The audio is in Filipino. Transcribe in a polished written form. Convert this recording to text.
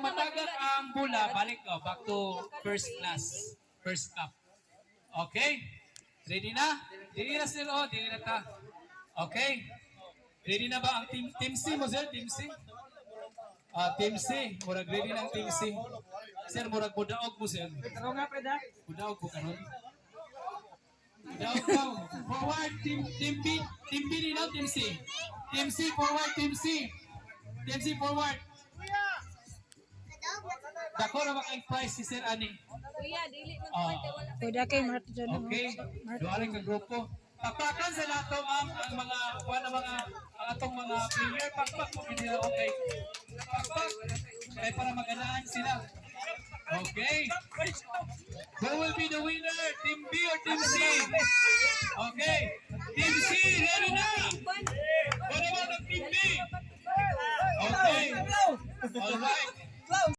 matagak ang bola, balik ko. Back to first class. First cup. Okay? Ready na? Ready na sir, oh. Ready na ta. Okay? Ready na ba ang team C mo, sir? Team C? Team C. Murag ready na ang team C. Sir, murag budaog mo, sir. Budaog mo karon. Budaog mo. Forward, team B. Team B din na, team C. Team C, forward, team C. Team C, forward. Dako na makay prize si Sir Ani. Kuya, dili man Pwede kay Marta dyan. Okay. Duwaring ka grupo. Pakpakan sa lato, ma'am, ang mga ang atong mga player. Pakpak mo nila, okay. Pakpak. Kaya para maganaan sila. Okay. Who will be the winner? Team B or Team C? Okay. Team C, ready na? What about the Team B? Okay. Alright.